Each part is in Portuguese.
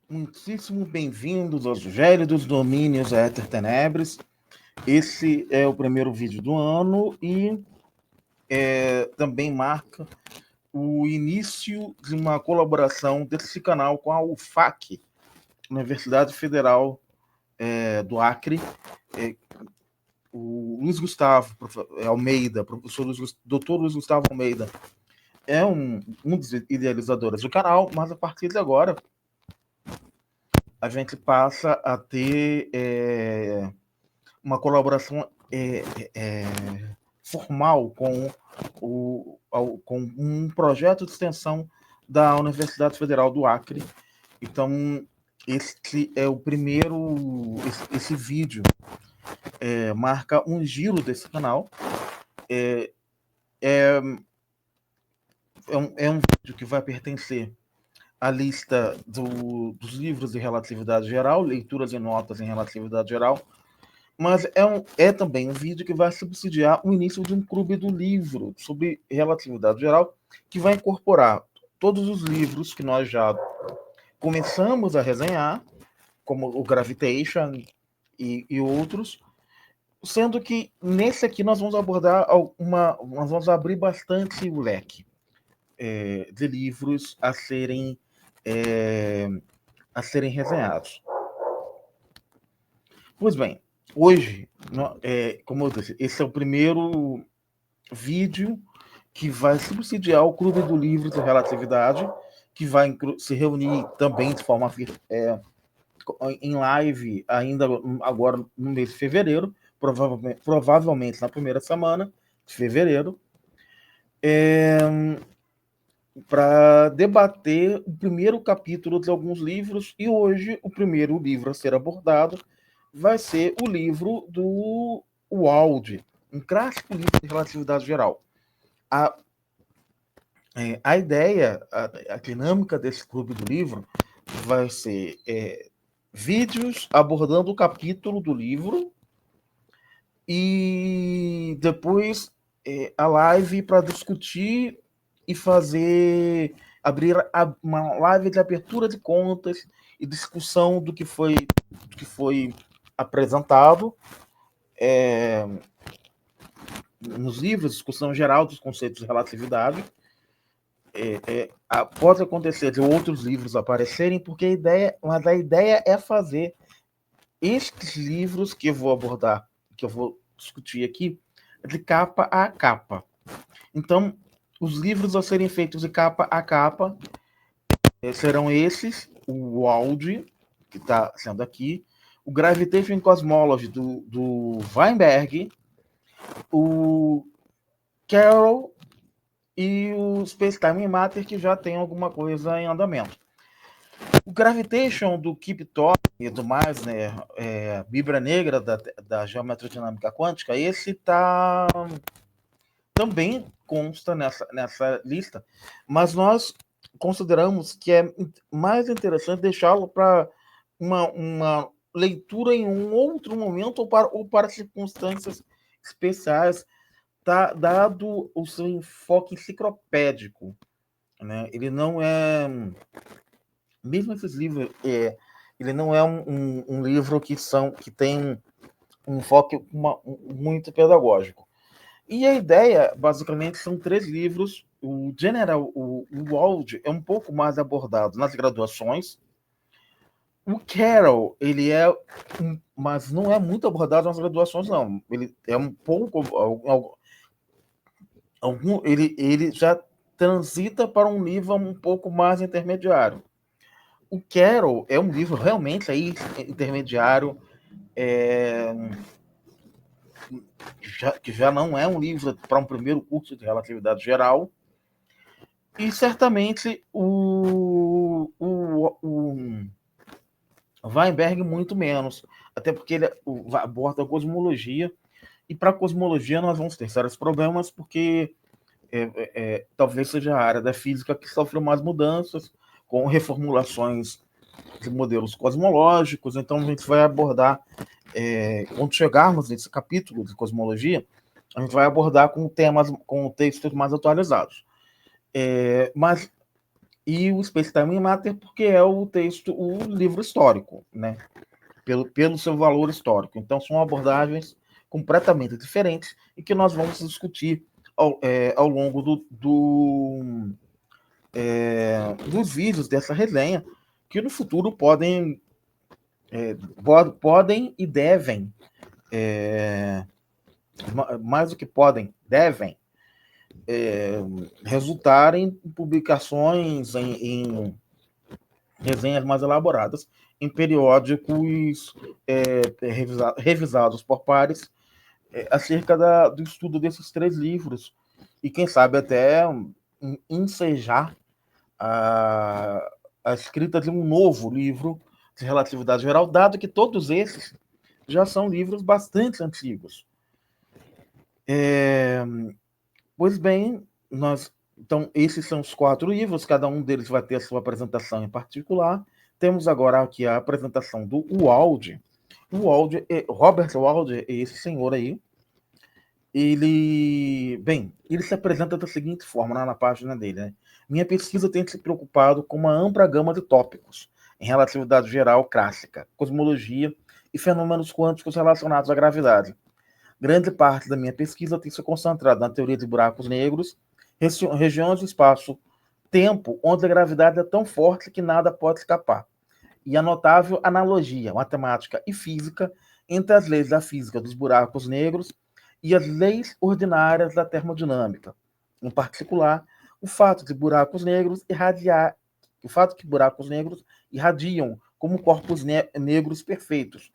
Muitíssimo bem-vindos aos gélidos domínios Éter Tenebres. Esse é o primeiro vídeo do ano e também marca o início de uma colaboração desse canal com a UFAC, Universidade Federal do Acre. O Luiz Gustavo Almeida, professor Dr. Luiz Gustavo Almeida, é um dos idealizadores do canal, mas a partir de agora a gente passa a ter uma colaboração formal com um projeto de extensão da Universidade Federal do Acre. Então, esse é o primeiro. Esse vídeo marca um giro desse canal. É um vídeo que vai pertencer à lista dos livros de relatividade geral, leituras e notas em relatividade geral, mas é também um vídeo que vai subsidiar o início de um clube do livro sobre relatividade geral, que vai incorporar todos os livros que nós já começamos a resenhar, como o Gravitation e outros, sendo que nesse aqui nós vamos abordar nós vamos abrir bastante o leque de livros a serem resenhados. Pois bem, hoje, como eu disse, esse é o primeiro vídeo que vai subsidiar o Clube do Livro de Relatividade, que vai se reunir também de forma em live ainda agora no mês de fevereiro, provavelmente na primeira semana de fevereiro, para debater o primeiro capítulo de alguns livros, e hoje o primeiro livro a ser abordado vai ser o livro do Wald, um clássico livro de relatividade geral. A ideia, a dinâmica desse clube do livro vai ser vídeos abordando o capítulo do livro e depois a live para discutir e abrir uma live de abertura de contas e discussão do que foi apresentado nos livros, discussão geral dos conceitos de relatividade. Pode acontecer de outros livros aparecerem, porque a ideia é fazer estes livros que eu vou abordar, que eu vou discutir aqui, de capa a capa. Então, os livros a serem feitos de capa a capa serão esses: o Wald, que está sendo aqui, o Gravitation Cosmology do Weinberg, o Carroll e o Space Time Matter, que já tem alguma coisa em andamento. O Gravitation do Kip Thorne e do Meissner, Bíblia Negra da Geometria Dinâmica Quântica, esse também consta nessa lista, mas nós consideramos que é mais interessante deixá-lo para uma leitura em um outro momento ou para circunstâncias especiais, dado o seu enfoque enciclopédico. Né? Ele não é... Mesmo esses livros, ele não é um livro que tem um enfoque muito pedagógico. E a ideia, basicamente, são 3 livros. O Wald é um pouco mais abordado nas graduações. O Carroll, ele mas não é muito abordado nas graduações, não. Ele é um pouco... ele já transita para um nível um pouco mais intermediário. O Carroll é um livro realmente aí intermediário, que já não é um livro para um primeiro curso de relatividade geral, e certamente o Weinberg muito menos, até porque ele aborda a cosmologia, e para a cosmologia nós vamos ter sérios problemas, porque talvez seja a área da física que sofre mais mudanças, com reformulações de modelos cosmológicos. Então a gente vai abordar, quando chegarmos nesse capítulo de cosmologia, a gente vai abordar com textos mais atualizados. Mas e o Space Time Matter porque é o livro histórico, né? Pelo seu valor histórico. Então, são abordagens completamente diferentes e que nós vamos discutir ao longo dos vídeos dessa resenha, que no futuro podem e devem, mais do que podem, devem, resultar em publicações, em resenhas mais elaboradas, em periódicos revisados por pares, acerca do estudo desses 3 livros, e quem sabe até ensejar a escrita de um novo livro de relatividade geral, dado que todos esses já são livros bastante antigos. Pois bem, então, esses são os 4 livros, cada um deles vai ter a sua apresentação em particular. Temos agora aqui a apresentação do Wald. Robert Wald, esse senhor aí, ele se apresenta da seguinte forma na página dele, né? Minha pesquisa tem se preocupado com uma ampla gama de tópicos em relatividade geral clássica, cosmologia e fenômenos quânticos relacionados à gravidade. Grande parte da minha pesquisa tem se concentrado na teoria de buracos negros, regiões do espaço-tempo onde a gravidade é tão forte que nada pode escapar, e a notável analogia matemática e física entre as leis da física dos buracos negros e as leis ordinárias da termodinâmica. Em particular, o fato que buracos negros irradiam como corpos negros perfeitos.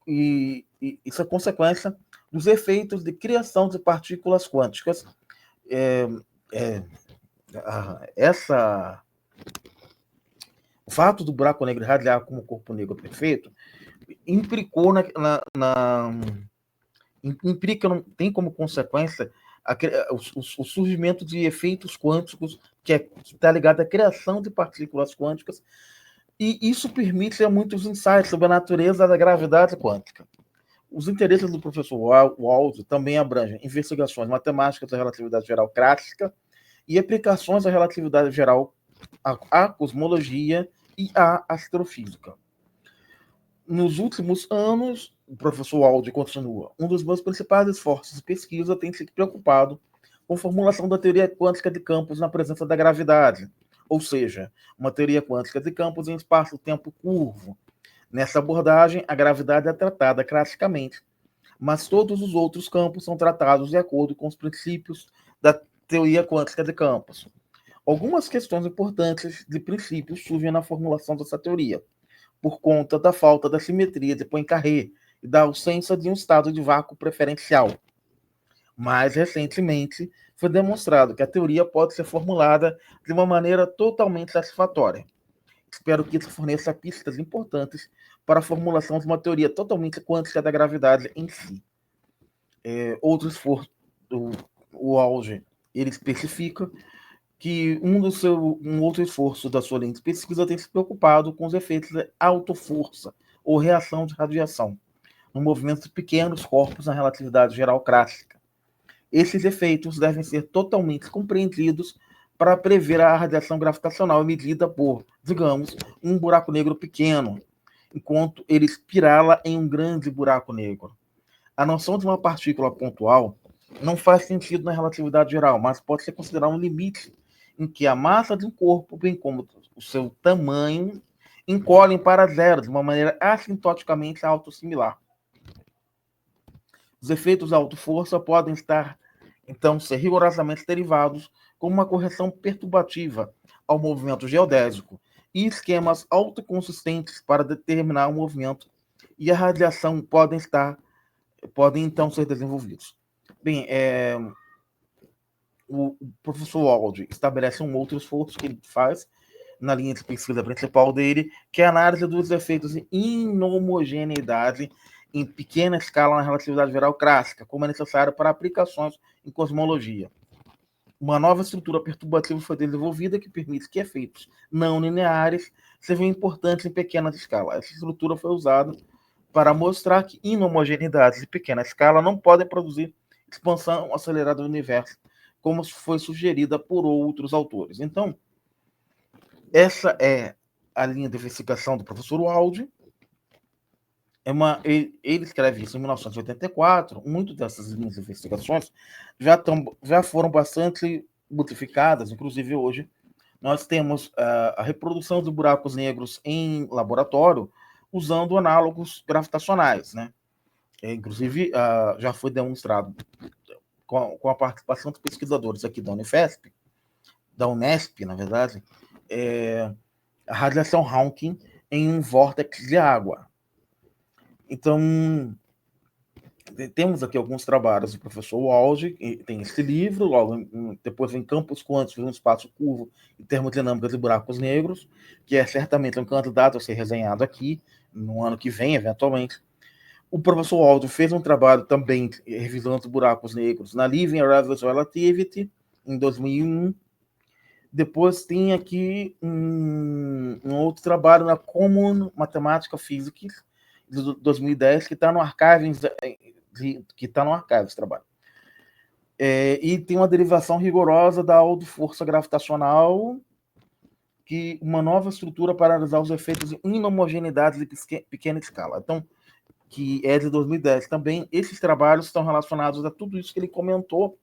E isso é consequência dos efeitos de criação de partículas quânticas. O fato do buraco negro irradiar como corpo negro perfeito implicou tem como consequência o surgimento de efeitos quânticos, que está ligado à criação de partículas quânticas, e isso permite muitos insights sobre a natureza da gravidade quântica. Os interesses do professor Wald também abrangem investigações matemáticas da relatividade geral clássica e aplicações da relatividade geral à cosmologia e à astrofísica. Nos últimos anos, o professor Wald continua, um dos meus principais esforços de pesquisa tem se preocupado com a formulação da teoria quântica de campos na presença da gravidade, ou seja, uma teoria quântica de campos em espaço-tempo curvo. Nessa abordagem, a gravidade é tratada classicamente, mas todos os outros campos são tratados de acordo com os princípios da teoria quântica de campos. Algumas questões importantes de princípios surgem na formulação dessa teoria, por conta da falta da simetria de Poincaré e da ausência de um estado de vácuo preferencial. Mais recentemente, foi demonstrado que a teoria pode ser formulada de uma maneira totalmente satisfatória. Espero que isso forneça pistas importantes para a formulação de uma teoria totalmente quântica da gravidade em si. Outro esforço, o Auge, ele especifica que um outro esforço da sua linha de pesquisa tem se preocupado com os efeitos de autoforça ou reação de radiação no movimento de pequenos corpos na relatividade geral clássica. Esses efeitos devem ser totalmente compreendidos para prever a radiação gravitacional medida por, digamos, um buraco negro pequeno, enquanto ele espirala em um grande buraco negro. A noção de uma partícula pontual não faz sentido na relatividade geral, mas pode ser considerado um limite em que a massa de um corpo, bem como o seu tamanho, encolhem para zero de uma maneira assintoticamente autossimilar. Os efeitos da autoforça podem então ser rigorosamente derivados como uma correção perturbativa ao movimento geodésico e esquemas autoconsistentes para determinar o movimento e a radiação podem então ser desenvolvidos. Bem, o professor Wald estabelece um outro esforço que ele faz na linha de pesquisa principal dele, que é a análise dos efeitos de inhomogeneidade em pequena escala na relatividade geral clássica, como é necessário para aplicações em cosmologia. Uma nova estrutura perturbativa foi desenvolvida que permite que efeitos não lineares sejam importantes em pequena escala. Essa estrutura foi usada para mostrar que inhomogeneidades de pequena escala não podem produzir expansão acelerada do universo, como foi sugerida por outros autores. Então, Essa é a linha de investigação do professor Waldi. Ele escreve isso em 1984. Muitas dessas linhas de investigações já foram bastante modificadas, inclusive hoje nós temos a reprodução de buracos negros em laboratório usando análogos gravitacionais, né? Inclusive, já foi demonstrado com a participação de pesquisadores aqui da Unifesp, da Unesp, na verdade, a radiação Hawking em um vórtex de água. Então, temos aqui alguns trabalhos do professor Waldi, tem esse livro, logo depois vem Campos Quânticos no Espaço Curvo e Termodinâmica de Buracos Negros, que é certamente um candidato a ser resenhado aqui, no ano que vem, eventualmente. O professor Waldi fez um trabalho também revisando buracos negros na Living Arranged Relativity, em 2001. Depois tem aqui um outro trabalho na Common Mathematical Physics, de 2010, que está no Archives, esse trabalho. E tem uma derivação rigorosa da força gravitacional, que uma nova estrutura para analisar os efeitos de inhomogeneidades de pequena escala. Então, que é de 2010 também. Esses trabalhos estão relacionados a tudo isso que ele comentou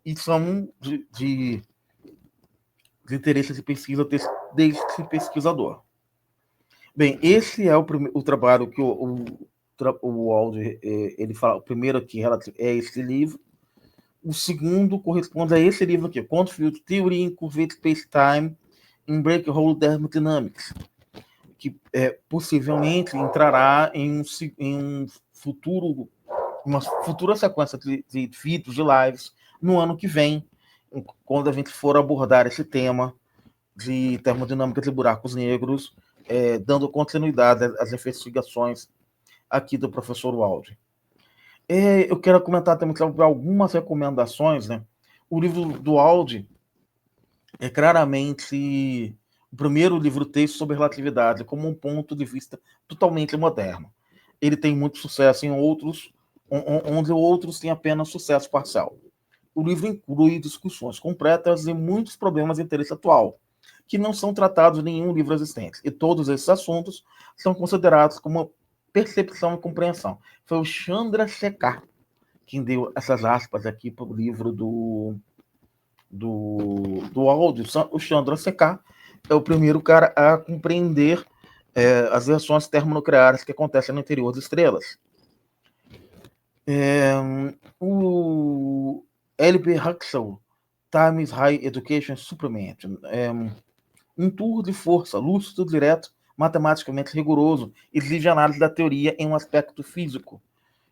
e são de interesse de pesquisa desse pesquisador. Bem, esse é o trabalho que o Waldi, ele fala. O primeiro aqui é esse livro. O segundo corresponde a esse livro aqui, Quantum Theory in Curved Space-Time in Black Hole Thermodynamics, que possivelmente entrará em uma futura sequência de vídeos, de lives, no ano que vem, quando a gente for abordar esse tema de termodinâmica de buracos negros, dando continuidade às investigações aqui do professor Waldi. Eu quero comentar também sobre algumas recomendações, né? O livro do Waldi é claramente o primeiro livro-texto sobre relatividade, como um ponto de vista totalmente moderno. Ele tem muito sucesso em outros, onde outros têm apenas sucesso parcial. O livro inclui discussões completas de muitos problemas de interesse atual, que não são tratados em nenhum livro existente. E todos esses assuntos são considerados como percepção e compreensão. Foi o Chandra Shekhar quem deu essas aspas aqui para o livro do áudio. O Chandra Shekhar é o primeiro cara a compreender as reações termonucleares que acontecem no interior das estrelas. O L.B. Huxley, Times High Education Supplement, um tour de força, lúcido, direto, matematicamente rigoroso, exige análise da teoria em um aspecto físico.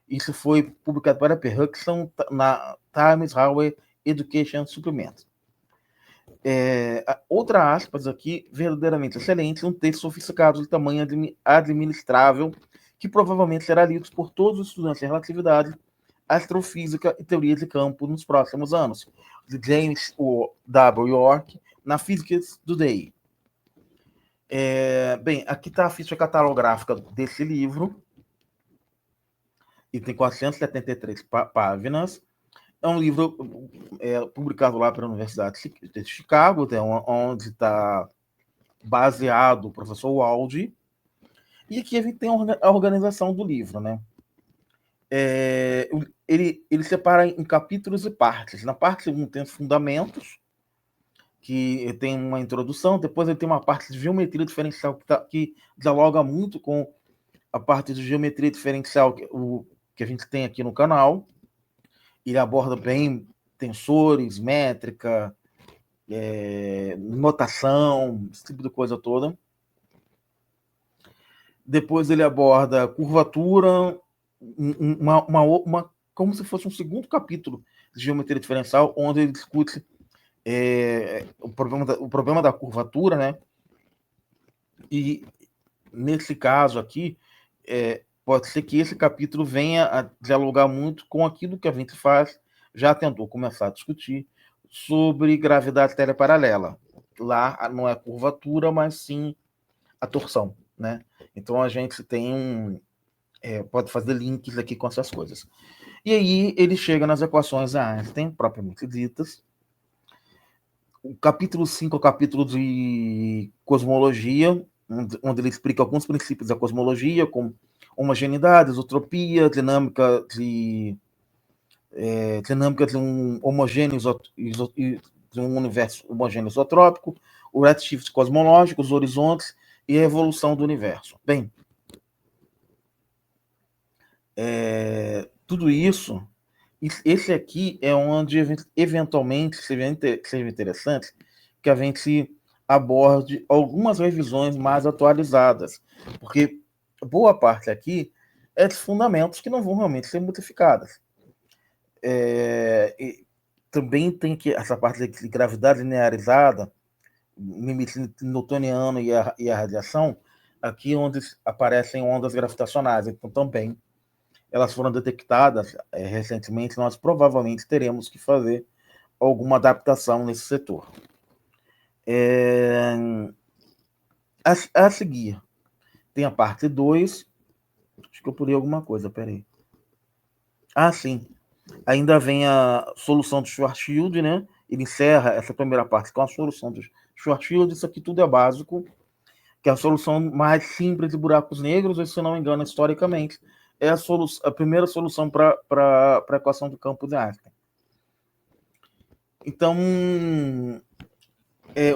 Isso foi publicado para P. Huxley na Times High Education Supplement. Outra aspas aqui, verdadeiramente excelente, um texto sofisticado de tamanho administrável, que provavelmente será lido por todos os estudantes de relatividade, astrofísica e teoria de campo nos próximos anos, de James W. York, na Physics Today. Bem, aqui está a ficha catalográfica desse livro, e tem 473 páginas. É um livro publicado lá pela Universidade de Chicago, onde está baseado o professor Waldi. E aqui a gente tem a organização do livro, né? Ele separa em capítulos e partes. Na parte 1 tem os fundamentos, que tem uma introdução, depois ele tem uma parte de geometria diferencial que dialoga muito com a parte de geometria diferencial que a gente tem aqui no canal. Ele aborda bem tensores, métrica, notação, esse tipo de coisa toda. Depois ele aborda curvatura, como se fosse um segundo capítulo de geometria diferencial, onde ele discute o problema da curvatura, né? E nesse caso aqui, pode ser que esse capítulo venha a dialogar muito com aquilo que a gente já tentou começar a discutir sobre gravidade teleparalela. Lá não é curvatura, mas sim a torção, né? Então a gente tem pode fazer links aqui com essas coisas. E aí ele chega nas equações de Einstein, propriamente ditas. O capítulo 5 é o capítulo de cosmologia, onde ele explica alguns princípios da cosmologia, como homogeneidade, isotropia, dinâmica de um homogêneo de um universo homogêneo isotrópico, o redshift cosmológico, os horizontes e a evolução do universo. Bem, tudo isso, esse aqui é onde eventualmente seja interessante que a gente aborde algumas revisões mais atualizadas, porque boa parte aqui é de fundamentos que não vão realmente ser modificadas. Também tem que essa parte de gravidade linearizada, limite newtoniano e a radiação, aqui onde aparecem ondas gravitacionais. Então, também elas foram detectadas recentemente, nós provavelmente teremos que fazer alguma adaptação nesse setor. A seguir, tem a parte 2. Acho que eu pulei alguma coisa, peraí. Sim. Ainda vem a solução do Schwarzschild, né? Ele encerra essa primeira parte com a solução do Schwarzschild. Isso aqui tudo é básico, que é a solução mais simples de buracos negros, e, se não me engano, historicamente, é a primeira solução para a equação do campo de Einstein. Então,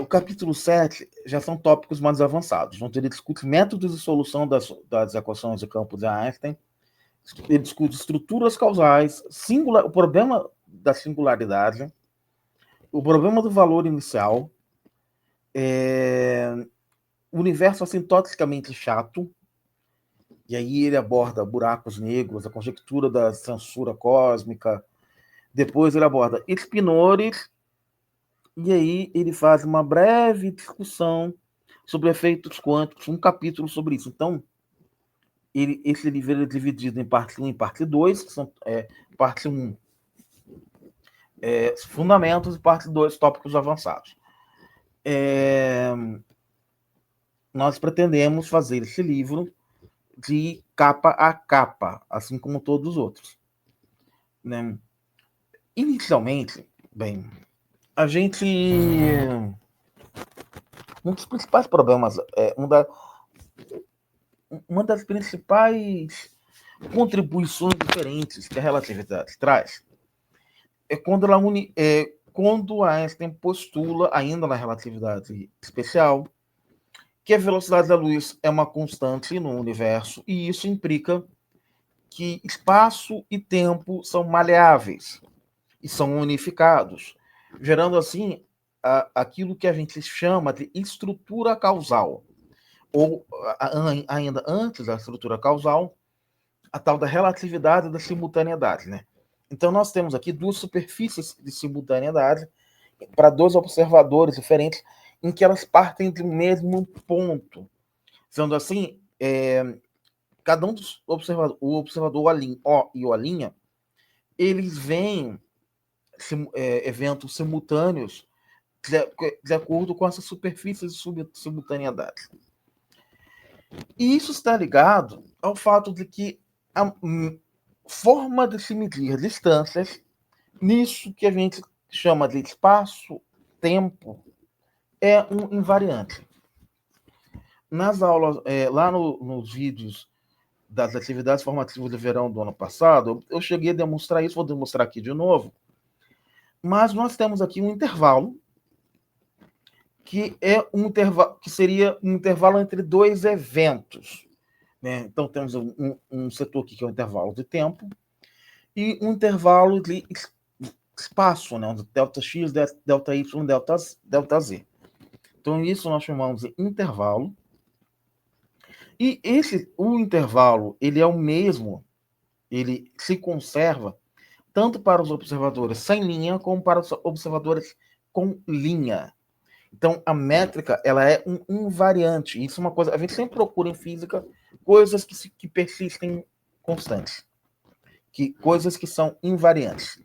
o capítulo 7 já são tópicos mais avançados, onde ele discute métodos de solução das equações do campo de Einstein, ele discute estruturas causais, o problema da singularidade, o problema do valor inicial, o universo assintoticamente chato, e aí ele aborda buracos negros, a conjectura da censura cósmica, depois ele aborda spinores, e aí ele faz uma breve discussão sobre efeitos quânticos, um capítulo sobre isso. Então, esse livro é dividido em parte 1 e parte 2, que são parte 1, fundamentos, e parte 2, tópicos avançados. Nós pretendemos fazer esse livro de capa a capa, assim como todos os outros. Né? Inicialmente, bem, a gente... Um dos principais problemas, uma das principais contribuições diferentes que a relatividade traz é quando Einstein postula, ainda na relatividade especial, que a velocidade da luz é uma constante no universo, e isso implica que espaço e tempo são maleáveis e são unificados, gerando assim aquilo que a gente chama de estrutura causal, ou ainda antes da estrutura causal, a tal da relatividade da simultaneidade, né? Então nós temos aqui duas superfícies de simultaneidade para dois observadores diferentes, em que elas partem do mesmo ponto. Sendo assim, cada um dos observadores, o observador O e o A', eles veem eventos simultâneos de acordo com essas superfícies de simultaneidade. E isso está ligado ao fato de que a forma de se medir distâncias, nisso que a gente chama de espaço-tempo, é um invariante. Nas aulas, lá nos vídeos das atividades formativas de verão do ano passado, eu cheguei a demonstrar isso, vou demonstrar aqui de novo, mas nós temos aqui um intervalo, que seria um intervalo entre dois eventos. Né? Então, temos um setor aqui que é o intervalo de tempo e um intervalo de espaço, né? Delta X, delta Y, delta Z. Então, isso nós chamamos de intervalo. E o intervalo, ele é o mesmo, ele se conserva tanto para os observadores sem linha como para os observadores com linha. Então, a métrica, ela é um invariante. Isso é uma coisa... A gente sempre procura em física coisas que persistem constantes. Coisas que são invariantes.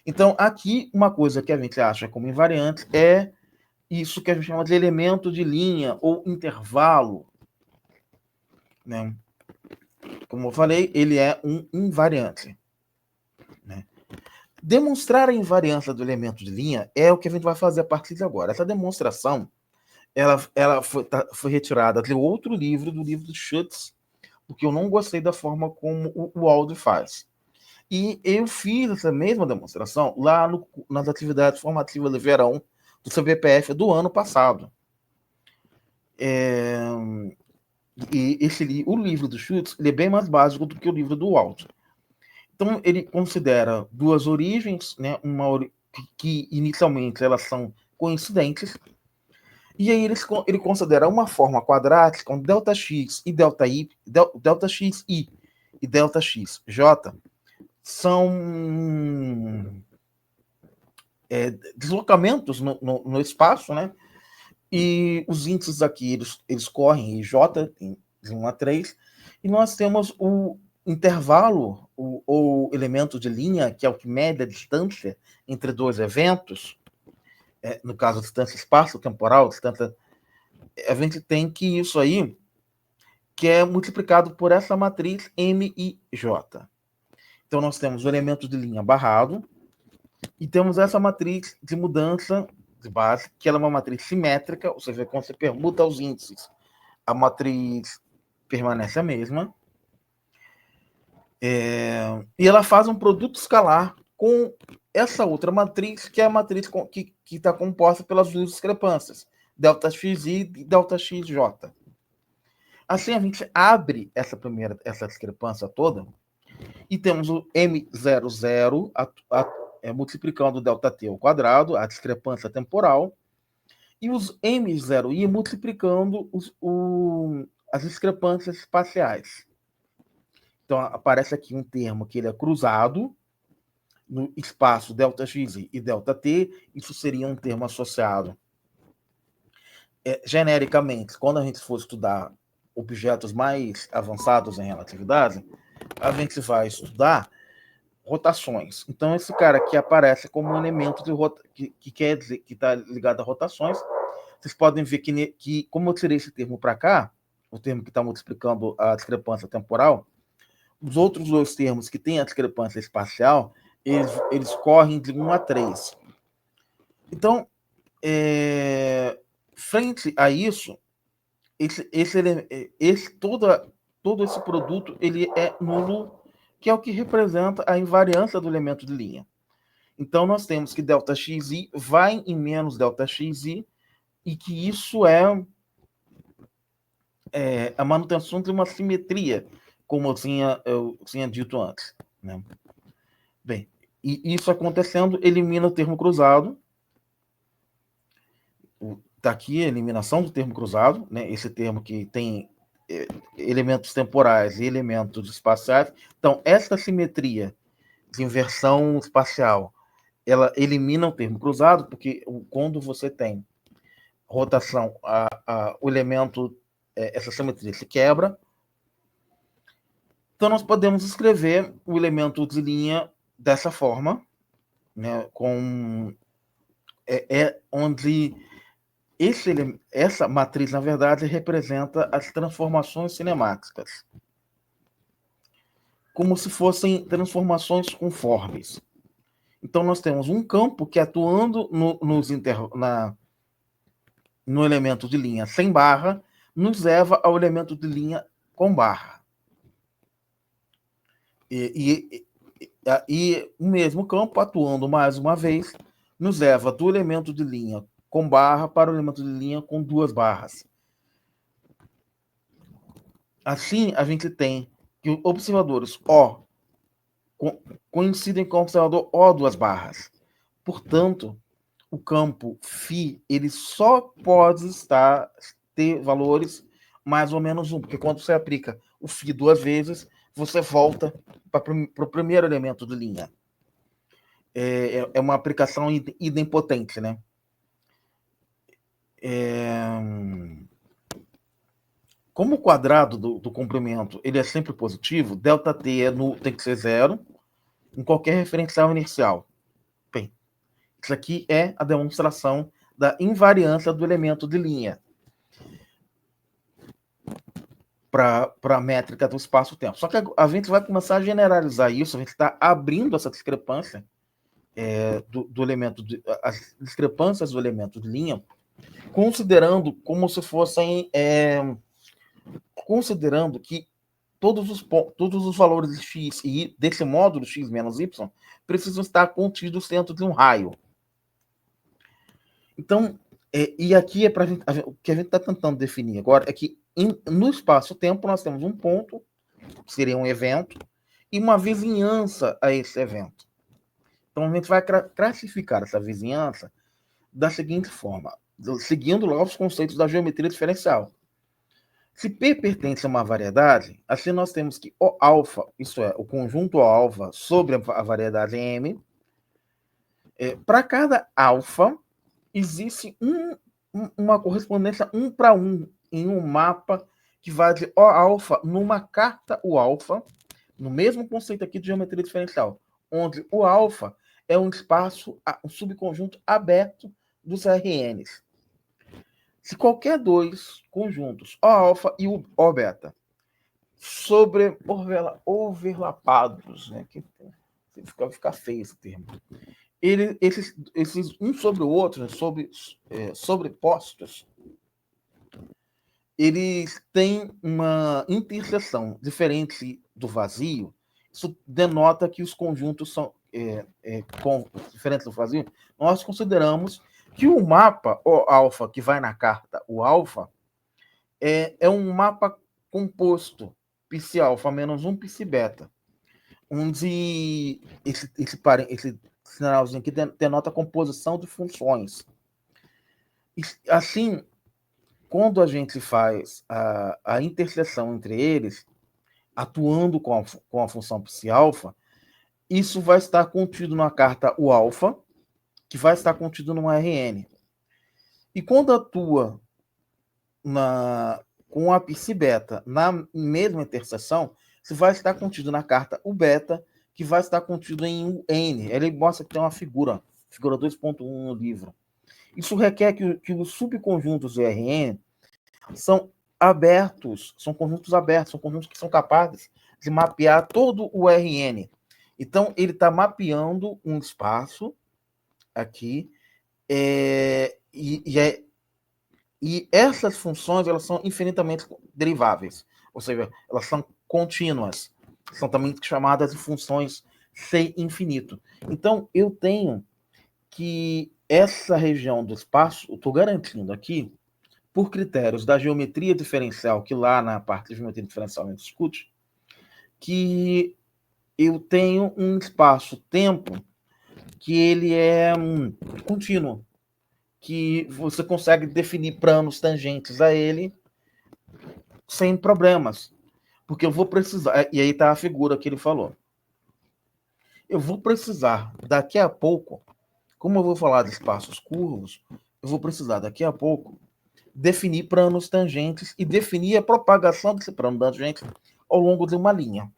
Então, aqui, uma coisa que a gente acha como invariante é isso que a gente chama de elemento de linha ou intervalo. Né? Como eu falei, ele é um invariante. Né? Demonstrar a invariância do elemento de linha é o que a gente vai fazer a partir de agora. Essa demonstração ela foi retirada de outro livro, do livro de Schutz, porque eu não gostei da forma como o Aldrin faz. E eu fiz essa mesma demonstração lá nas atividades formativas de verão do CBPF do ano passado. O livro do Schutz ele é bem mais básico do que o livro do Aldrin. Então, ele considera duas origens, né, que inicialmente elas são coincidentes, e aí ele considera uma forma quadrática com ΔX e ΔY, ΔXi e ΔXJ são deslocamentos no espaço, né? E os índices aqui, eles correm em J, de 1 a 3, e nós temos o intervalo, ou elemento de linha, que é o que mede a distância entre dois eventos, no caso, a distância espaço-temporal, a gente tem que isso aí, que é multiplicado por essa matriz M e J. Então, nós temos o elemento de linha barrado, e temos essa matriz de mudança de base, que ela é uma matriz simétrica, ou seja, quando você permuta os índices, a matriz permanece a mesma. E ela faz um produto escalar com essa outra matriz, que é a matriz que está composta pelas duas discrepâncias, ΔXi e ΔXJ. Assim, a gente abre essa discrepância toda e temos o M00 multiplicando o ΔT ao quadrado, a discrepância temporal, e os M0i multiplicando as discrepâncias espaciais. Então, aparece aqui um termo que ele é cruzado no espaço ΔXi e ΔT, isso seria um termo associado. Genericamente, quando a gente for estudar objetos mais avançados em relatividade, a gente vai estudar rotações. Então, esse cara aqui aparece como um elemento que quer dizer que está ligado a rotações. Vocês podem ver que como eu tirei esse termo para cá, o termo que está multiplicando a discrepância temporal, os outros dois termos que têm a discrepância espacial, eles correm de 1 a 3. Então, frente a isso, todo esse produto ele é nulo, que é o que representa a invariância do elemento de linha. Então, nós temos que ΔXi vai em menos ΔXi, e que isso é a manutenção de uma simetria, como eu tinha dito antes. Né? Bem, e isso acontecendo, elimina o termo cruzado. Está aqui a eliminação do termo cruzado, né? Esse termo que tem elementos temporais e elementos espaciais. Então, essa simetria de inversão espacial, ela elimina o termo cruzado, porque quando você tem rotação, o elemento, essa simetria se quebra. Então, nós podemos escrever o elemento de linha dessa forma, né, onde essa matriz, na verdade, representa as transformações cinemáticas, como se fossem transformações conformes. Então, nós temos um campo que, atuando no elemento de linha sem barra, nos leva ao elemento de linha com barra. E o mesmo campo, atuando mais uma vez, nos leva do elemento de linha com barra para o elemento de linha com duas barras. Assim, a gente tem que observadores O coincidem com o observador O duas barras. Portanto, o campo φ ele só pode ter valores mais ou menos 1, porque quando você aplica o φ duas vezes, você volta para o primeiro elemento de linha. É uma aplicação idempotente, né? Como o quadrado do comprimento ele é sempre positivo, ΔT tem que ser 0 em qualquer referencial inicial. Bem, isso aqui é a demonstração da invariância do elemento de linha para a métrica do espaço-tempo. Só que a gente vai começar a generalizar isso, a gente está abrindo essa discrepância do elemento, as discrepâncias do elemento de linha, considerando como se fossem, considerando que todos os valores de x e desse módulo x menos y precisam estar contidos dentro de um raio. Então, e aqui é para o que a gente está tentando definir agora é que no espaço-tempo nós temos um ponto, que seria um evento, e uma vizinhança a esse evento. Então, a gente vai classificar essa vizinhança da seguinte forma, seguindo lá os conceitos da geometria diferencial. Se P pertence a uma variedade, assim nós temos que o alfa, isso é, o conjunto alfa sobre a variedade M, para cada alfa, existe uma correspondência 1 para 1 em um mapa que vai de O alfa numa carta O alfa, no mesmo conceito aqui de geometria diferencial, onde o alfa é um espaço, um subconjunto aberto dos RNs. Se qualquer dois conjuntos, O alfa e o O beta, overlapados, né? Que fica feio esse termo. Esses um sobre o outro, sobrepostos, eles têm uma interseção diferente do vazio. Isso denota que os conjuntos são diferentes do vazio. Nós consideramos que o mapa O alfa que vai na carta o alfa é um mapa composto psi alfa menos 1 psi beta, onde esse sinalzinho aqui denota a composição de funções. E, assim, quando a gente faz a interseção entre eles, atuando com a função psi-alfa, isso vai estar contido na carta o alfa, que vai estar contido no RN. E quando atua com a psi-beta na mesma interseção, isso vai estar contido na carta o beta, que vai estar contido em N. Ele mostra que tem uma figura 2.1 no livro. Isso requer que os subconjuntos do RN são abertos, são conjuntos abertos, são conjuntos que são capazes de mapear todo o RN. Então, ele está mapeando um espaço aqui, e essas funções elas são infinitamente deriváveis, ou seja, elas são contínuas, são também chamadas de funções C infinito. Então, eu tenho que essa região do espaço, eu estou garantindo aqui, por critérios da geometria diferencial, que lá na parte de geometria diferencial a gente discute, que eu tenho um espaço-tempo que ele é contínuo, que você consegue definir planos tangentes a ele sem problemas. Porque eu vou precisar, e aí está a figura que ele falou. Eu vou precisar, daqui a pouco, como eu vou falar de espaços curvos, eu vou precisar, daqui a pouco, definir planos tangentes e definir a propagação desse plano tangente ao longo de uma linha.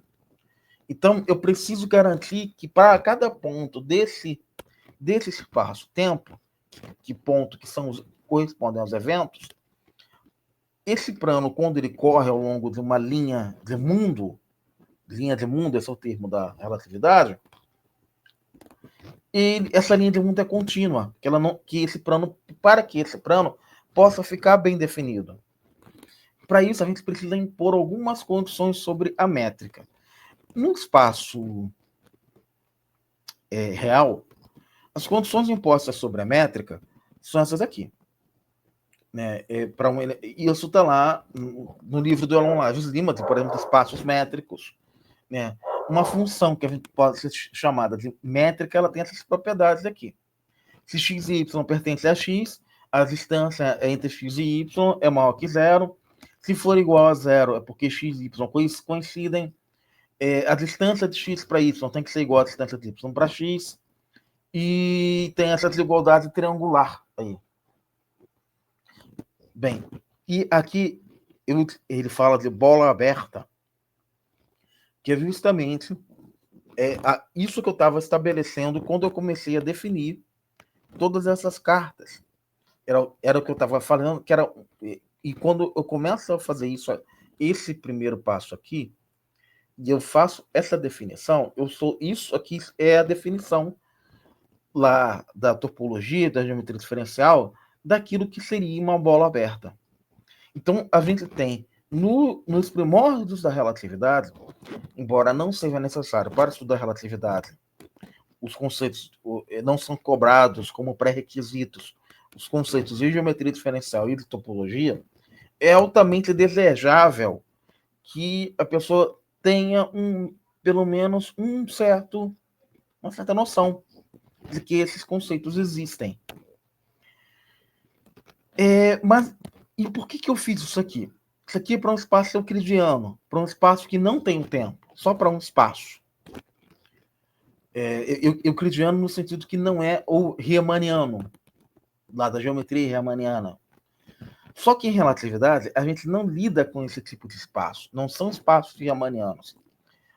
Então, eu preciso garantir que para cada ponto desse espaço-tempo, que correspondem aos eventos, esse plano, quando ele corre ao longo de uma linha de mundo, esse é o termo da relatividade, essa linha de mundo é contínua, para que esse plano possa ficar bem definido. Para isso, a gente precisa impor algumas condições sobre a métrica. No espaço real, as condições impostas sobre a métrica são essas aqui. Né? Isso está lá no livro do Elon Lages Lima, por exemplo, espaços métricos. Né? Uma função que a gente pode ser chamada de métrica, ela tem essas propriedades aqui. Se x e y pertencem a x, a distância entre x e y é maior que zero. Se for igual a zero, é porque x e y coincidem. A distância de x para y tem que ser igual à distância de y para x. E tem essa desigualdade triangular aí. Bem, e aqui ele fala de bola aberta, que é justamente isso que eu estava estabelecendo quando eu comecei a definir todas essas cartas. Era o que eu estava falando, e quando eu começo a fazer esse primeiro passo aqui, e eu faço essa definição, isso aqui é a definição lá da topologia, da geometria diferencial, daquilo que seria uma bola aberta. Então, a gente tem, nos primórdios da relatividade, embora não seja necessário para estudar relatividade, os conceitos não são cobrados como pré-requisitos, os conceitos de geometria diferencial e de topologia, é altamente desejável que a pessoa tenha pelo menos uma certa noção de que esses conceitos existem. Mas e por que eu fiz isso aqui? Isso aqui é para um espaço euclidiano, para um espaço que não tem o tempo, só para um espaço. Euclidiano no sentido que não é o riemanniano, lá da geometria riemanniana. Só que em relatividade, a gente não lida com esse tipo de espaço. Não são espaços riemannianos.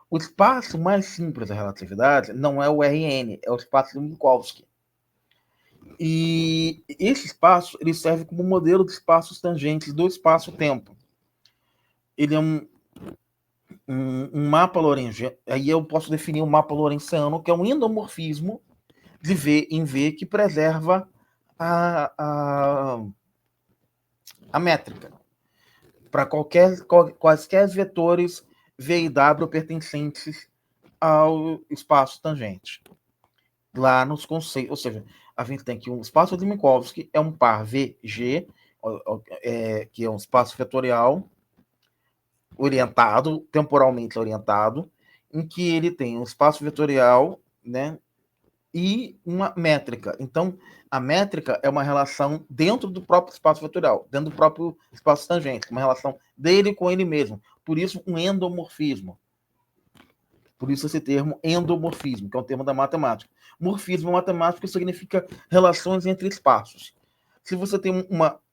O espaço mais simples da relatividade não é o Rn, é o espaço de Minkowski. E esse espaço ele serve como modelo de espaços tangentes do espaço-tempo. Ele é um mapa lorentziano. Aí eu posso definir um mapa lorentziano, que é um endomorfismo de V em V que preserva a métrica para quaisquer vetores V e W pertencentes ao espaço tangente. Lá nos conceitos, ou seja, a gente tem que um espaço de Minkowski é um par VG, que é um espaço vetorial orientado, temporalmente orientado, em que ele tem um espaço vetorial, né, e uma métrica. Então, a métrica é uma relação dentro do próprio espaço vetorial, dentro do próprio espaço tangente, uma relação dele com ele mesmo. Por isso, um endomorfismo. Por isso esse termo endomorfismo, que é um termo da matemática. Morfismo matemático significa relações entre espaços. Se você tem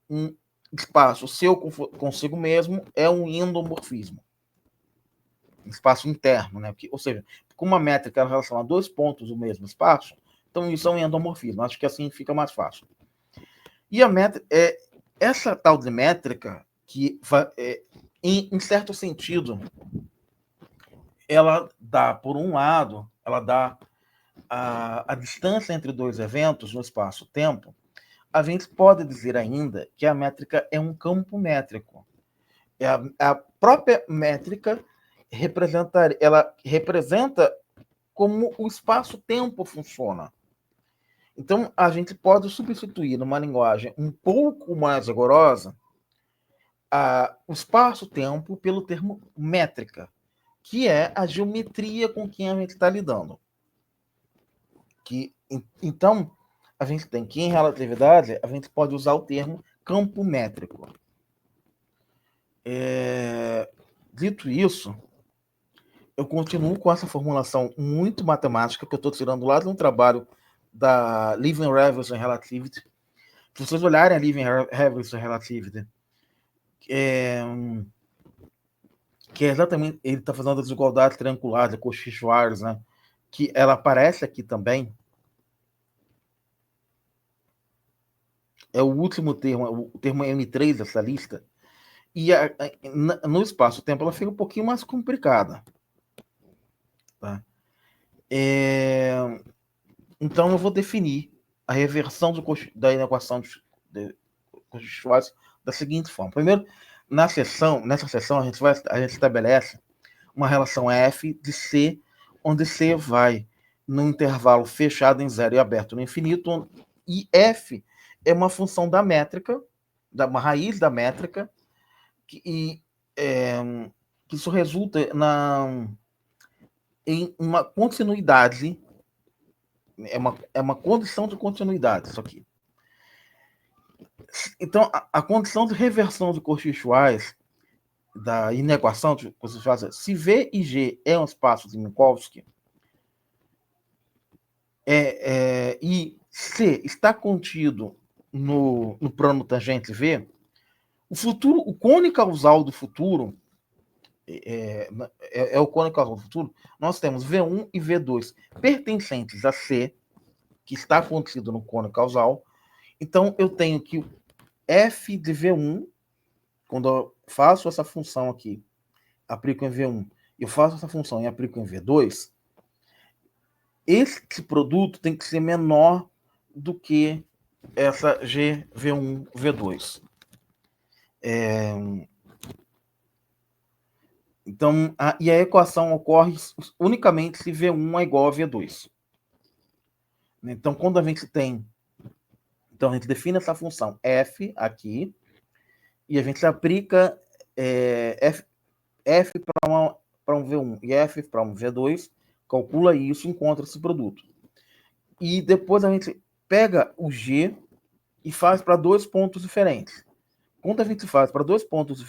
um espaço seu consigo mesmo, é um endomorfismo. Espaço interno, né? Ou seja, com uma métrica relaciona a dois pontos do mesmo espaço, então isso é um endomorfismo. Acho que assim fica mais fácil. E a métrica essa tal de métrica que em certo sentido ela dá, por um lado, ela dá a distância entre dois eventos no espaço-tempo. A gente pode dizer ainda que a métrica é um campo métrico. A própria métrica ela representa como o espaço-tempo funciona. Então, a gente pode substituir numa linguagem um pouco mais rigorosa o espaço-tempo pelo termo métrica, que é a geometria com quem a gente está lidando. Então, a gente tem que, em relatividade, a gente pode usar o termo campo métrico. Dito isso, eu continuo com essa formulação muito matemática que eu estou tirando lá de um trabalho da Living Revolution Relativity. Se vocês olharem a Living Revolution Relativity, que é exatamente, ele está fazendo a desigualdade triangular de Cauchy-Schwarz, né? Que ela aparece aqui também. É o último termo, o termo M3 dessa lista. E no espaço-tempo ela fica um pouquinho mais complicada. Tá? Então eu vou definir a reversão da equação de Cauchy-Schwarz da seguinte forma. Primeiro, nessa seção a gente estabelece uma relação F de C, onde C vai no intervalo fechado em zero e aberto no infinito, e F é uma função da métrica, uma raiz da métrica, que isso resulta em uma continuidade, é uma condição de continuidade, isso aqui. Então, a condição de reversão de Cauchy-Schwarz da inequação de Cauchy-Schwarz, se V e G é um espaço de Minkowski, e C está contido no plano tangente V, o cone causal do futuro é o cone causal do futuro. Nós temos V1 e V2 pertencentes a C, que está contido no cone causal. Então, eu tenho que f de V1, quando eu faço essa função aqui, aplico em V1, eu faço essa função e aplico em V2, esse produto tem que ser menor do que essa GV1, V2. Então, e a equação ocorre unicamente se V1 é igual a V2. Então, quando a gente tem... Então, a gente define essa função f aqui, e a gente aplica f para um V1 e f para um V2, calcula isso, encontra esse produto. E depois a gente pega o G e faz para dois pontos diferentes. Quando a gente faz para dois pontos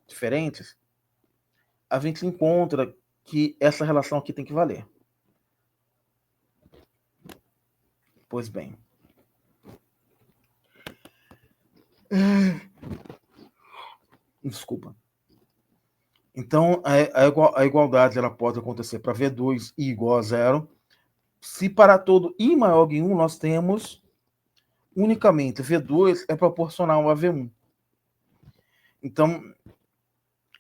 diferentes, a gente encontra que essa relação aqui tem que valer. Pois bem. Desculpa. Então, a igualdade ela pode acontecer para V2 i igual a zero. Se para todo i maior que 1, nós temos unicamente V2 é proporcional a V1. Então,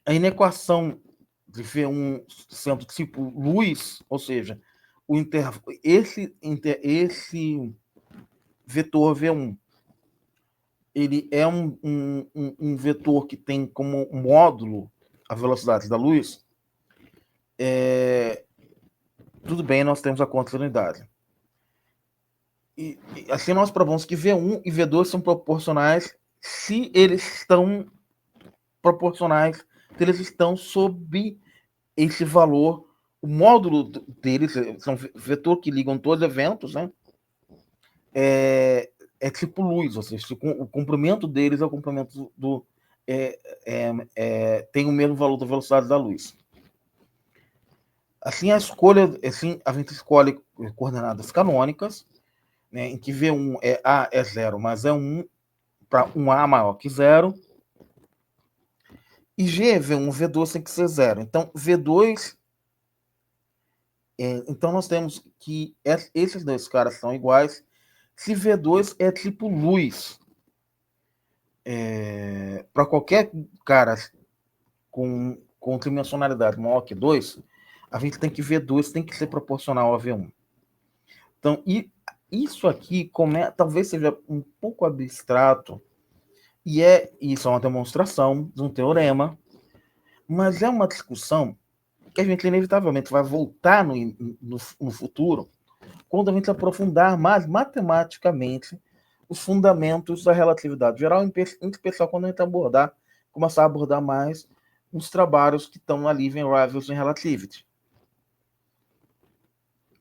a inequação de V1 sendo tipo luz, ou seja, esse vetor V1, ele é um vetor que tem como módulo a velocidade da luz. Tudo bem, nós temos a continuidade. E assim nós provamos que V1 e V2 são proporcionais se eles estão proporcionais, se eles estão sob esse valor. O módulo deles são vetor que ligam todos os eventos, né? É tipo luz, ou seja, o comprimento deles é o comprimento do... tem o mesmo valor da velocidade da luz. Assim, a gente escolhe coordenadas canônicas, né, em que V1 A é 0, mas é 1 para 1A maior que 0. E G, V1, V2 tem que ser 0. Então, V2... então, nós temos que esses dois caras são iguais se V2 é tipo luz. Para qualquer cara com tridimensionalidade maior que 2, a gente tem que V2 tem que ser proporcional a V1. Então, isso aqui talvez seja um pouco abstrato, e isso é uma demonstração de um teorema, mas é uma discussão que a gente inevitavelmente vai voltar no futuro, quando a gente aprofundar mais matematicamente os fundamentos da relatividade geral, em especial quando a gente começar a abordar mais os trabalhos que estão na Living Rivals in Relativity.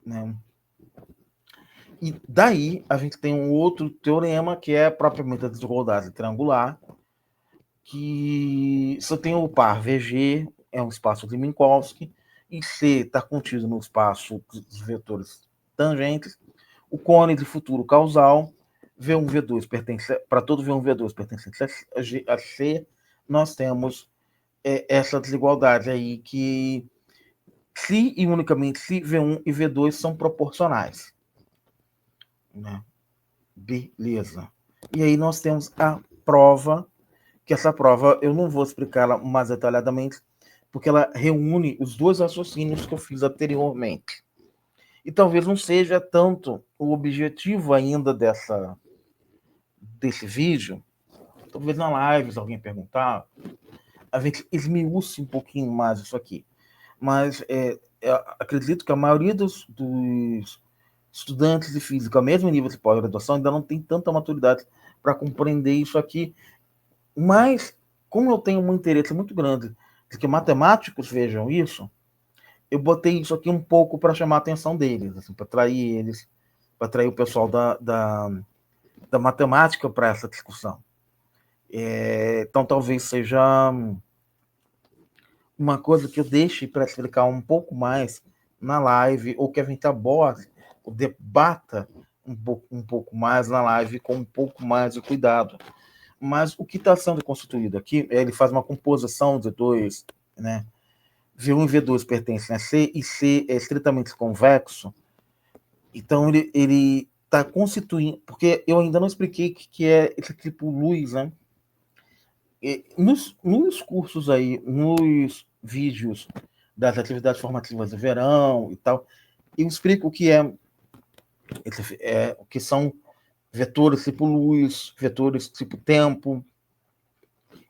Né? E daí a gente tem um outro teorema, que é propriamente a desigualdade triangular, que só tem o par VG, é um espaço de Minkowski, e C está contido no espaço dos vetores tangentes. O cone de futuro causal, V1, V2 pertence, para todo V1, V2 pertencente a C, nós temos essa desigualdade aí, que se e unicamente se V1 e V2 são proporcionais. Né? Beleza. E aí nós temos a prova, que essa prova eu não vou explicá-la mais detalhadamente, porque ela reúne os dois raciocínios que eu fiz anteriormente. E talvez não seja tanto o objetivo ainda desse vídeo, talvez na live, se alguém perguntar, a gente esmiúce um pouquinho mais isso aqui. Mas acredito que a maioria dos estudantes de física, mesmo em nível de pós-graduação, ainda não tem tanta maturidade para compreender isso aqui. Mas, como eu tenho um interesse muito grande de que matemáticos vejam isso, eu botei isso aqui um pouco para chamar a atenção deles, assim, para atrair eles, para atrair o pessoal da matemática para essa discussão. Então, talvez seja uma coisa que eu deixe para explicar um pouco mais na live, ou que a gente aborde, ou debata um pouco mais na live, com um pouco mais de cuidado. Mas o que está sendo constituído aqui, ele faz uma composição de dois, né? V1 e V2 pertencem a C, e C é estritamente convexo. Então, ele está constituindo... Porque eu ainda não expliquei o que é esse tipo luz, né? Nos cursos aí, nos vídeos das atividades formativas de verão e tal, eu explico o que o que são vetores tipo luz, vetores tipo tempo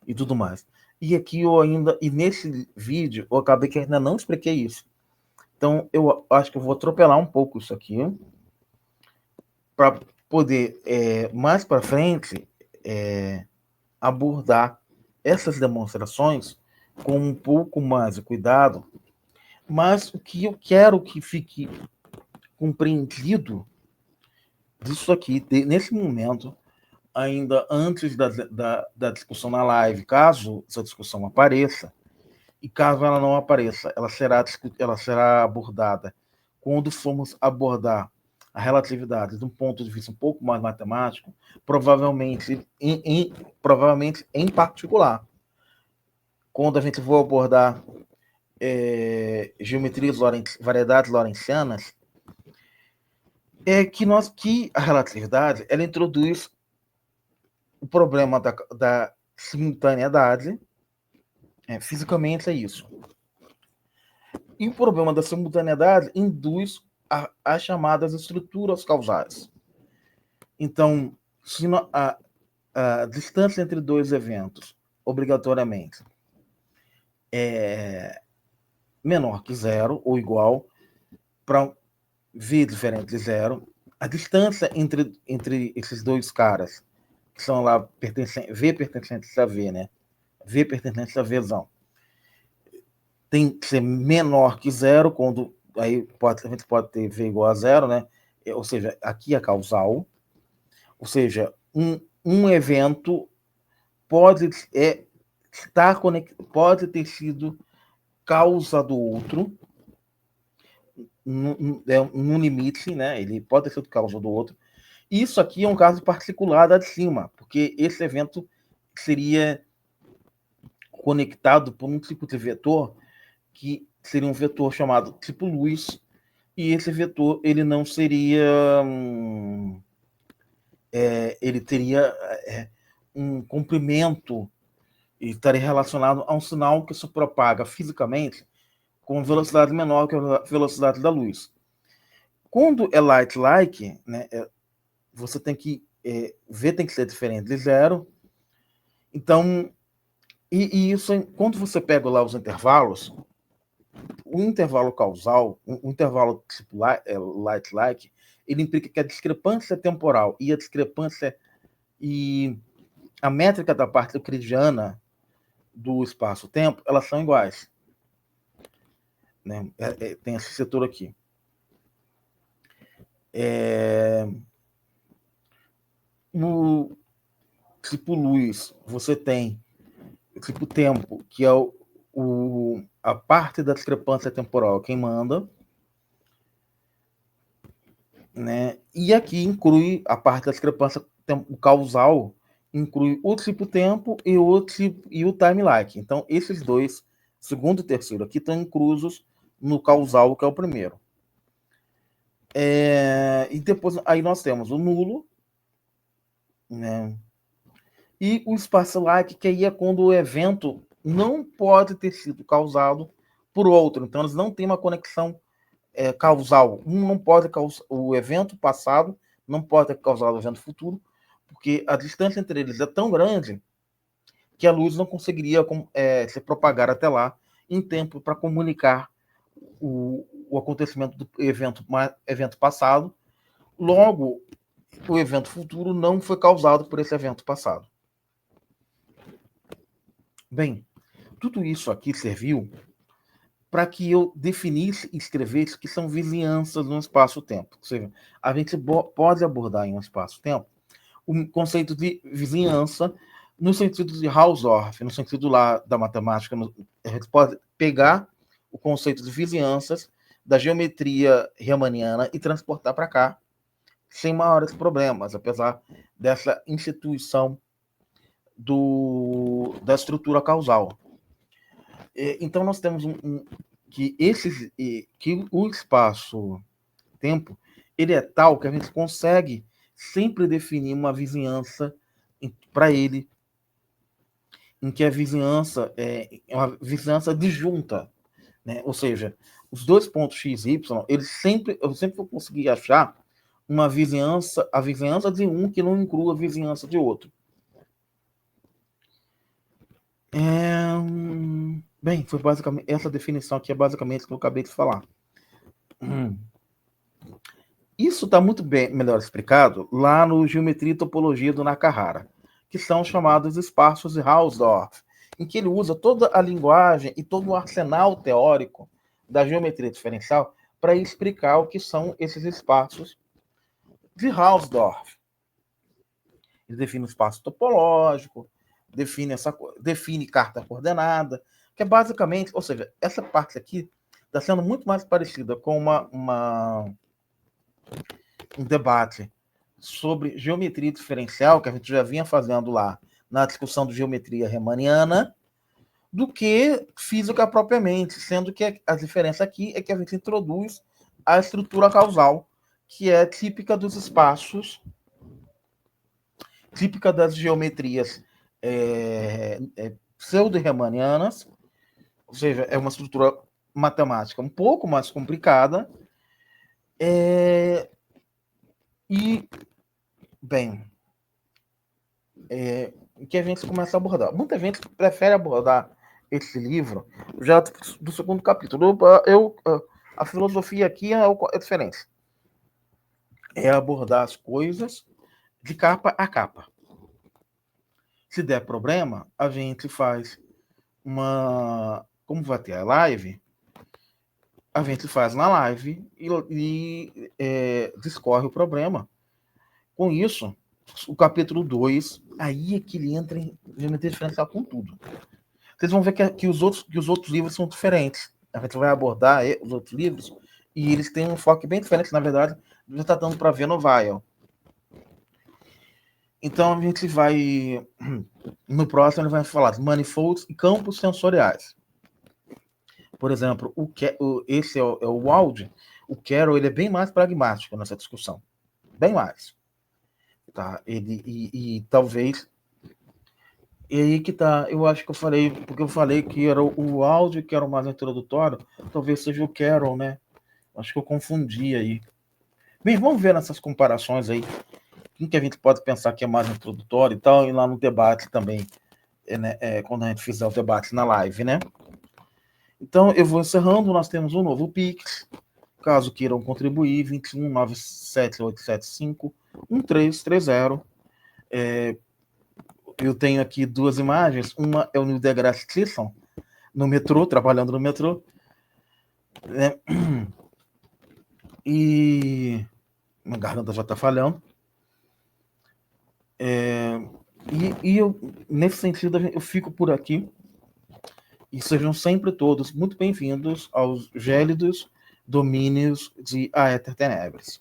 e tudo mais. E aqui e nesse vídeo, eu acabei que ainda não expliquei isso. Então, eu acho que eu vou atropelar um pouco isso aqui, para poder, mais para frente, abordar essas demonstrações com um pouco mais de cuidado. Mas o que eu quero que fique compreendido disso aqui, nesse momento, ainda antes da discussão na live, caso essa discussão apareça, e caso ela não apareça, ela será abordada quando formos abordar a relatividade de um ponto de vista um pouco mais matemático, provavelmente em particular. Quando a gente for abordar geometrias variedades lorentzianas, que a relatividade ela introduz o problema da simultaneidade. Fisicamente é isso. E o problema da simultaneidade induz as chamadas estruturas causais. Então, se a distância entre dois eventos, obrigatoriamente, é menor que zero ou igual, para v diferente de zero, a distância entre esses dois caras, que são lá v pertencentes a v, né? V pertencente a vzão, tem que ser menor que zero, quando aí a gente pode ter v igual a zero, né? Ou seja, aqui é causal, ou seja, um evento pode ter sido causa do outro no limite, né? Ele pode ter sido causa do outro. Isso aqui é um caso particular da de cima, porque esse evento seria conectado por um tipo de vetor que seria um vetor chamado tipo luz, e esse vetor ele não seria ele teria um comprimento e estaria relacionado a um sinal que se propaga fisicamente com velocidade menor que a velocidade da luz. Quando é light-like, né, você tem que V tem que ser diferente de zero. Então, e isso, quando você pega lá os intervalos, o intervalo causal, o intervalo tipo light-like, ele implica que a discrepância temporal e a métrica da parte euclidiana do espaço-tempo, elas são iguais. Né? Tem esse setor aqui. No tipo luz, você tem o tipo tempo, que é a parte da discrepância temporal, quem manda. Né? E aqui inclui a parte da discrepância causal, inclui o tipo tempo e o time-like. Então, esses dois, segundo e terceiro aqui, estão inclusos no causal, que é o primeiro. E depois, aí nós temos o nulo, né? E o espaço-like, que aí é quando o evento não pode ter sido causado por outro. Então, eles não têm uma conexão causal. Não pode causar o evento passado, não pode ter causado o evento futuro, porque a distância entre eles é tão grande que a luz não conseguiria se propagar até lá em tempo para comunicar o acontecimento do evento passado. Logo, o evento futuro não foi causado por esse evento passado. Bem, tudo isso aqui serviu para que eu definisse e escrevesse que são vizinhanças no espaço-tempo. Ou seja, a gente pode abordar em um espaço-tempo o conceito de vizinhança no sentido de Hausdorff, no sentido lá da matemática. A gente pode pegar o conceito de vizinhanças da geometria riemanniana e transportar para cá sem maiores problemas, apesar dessa instituição da estrutura causal. Então, nós temos que o espaço-tempo ele é tal que a gente consegue sempre definir uma vizinhança para ele, em que a vizinhança é uma vizinhança disjunta, né? Ou seja, os dois pontos x e y, eu sempre vou conseguir achar a vizinhança de um que não inclua a vizinhança de outro. Bem, foi basicamente essa definição aqui, é basicamente o que eu acabei de falar. Isso está muito melhor explicado lá no Geometria e Topologia do Nakahara, que são chamados espaços de Hausdorff, em que ele usa toda a linguagem e todo o arsenal teórico da geometria diferencial para explicar o que são esses espaços de Hausdorff. Ele define o espaço topológico, define carta coordenada, que é basicamente, ou seja, essa parte aqui está sendo muito mais parecida com um debate sobre geometria diferencial, que a gente já vinha fazendo lá na discussão de geometria riemanniana, do que física propriamente, sendo que a diferença aqui é que a gente introduz a estrutura causal, que é típica dos espaços, típica das geometrias pseudo-riemannianas, ou seja, é uma estrutura matemática um pouco mais complicada, e, bem, que a gente começa a abordar. Muita gente prefere abordar esse livro já do segundo capítulo. A filosofia aqui é diferente. É abordar as coisas de capa a capa. Se der problema, a gente faz como vai ter a live, a gente faz na live e discorre o problema. Com isso, o capítulo 2, aí é que ele entra em geometria diferencial com tudo. Vocês vão ver que os outros livros são diferentes. A gente vai abordar os outros livros e eles têm um foco bem diferente, na verdade, já está dando para ver no Weil. Então, a gente vai... No próximo, ele vai falar de manifolds e campos sensoriais. Por exemplo, esse é o Wald. O Carroll, ele é bem mais pragmático nessa discussão. Bem mais. Tá? E talvez... E aí que tá, eu acho que eu falei, porque eu falei que era o áudio que era o mais introdutório, talvez seja o Carroll, né? Acho que eu confundi aí. Bem, vamos ver nessas comparações aí, quem que a gente pode pensar que é mais introdutório e tal, e lá no debate também, quando a gente fizer o debate na live, né? Então, eu vou encerrando, nós temos um novo Pix, caso queiram contribuir, 2197851330. Eu tenho aqui duas imagens. Uma é o Neil deGrasse Tyson no metrô, trabalhando no metrô. Né? E minha garganta já está falhando. Nesse sentido, eu fico por aqui. E sejam sempre todos muito bem-vindos aos gélidos domínios de Aether Tenebris.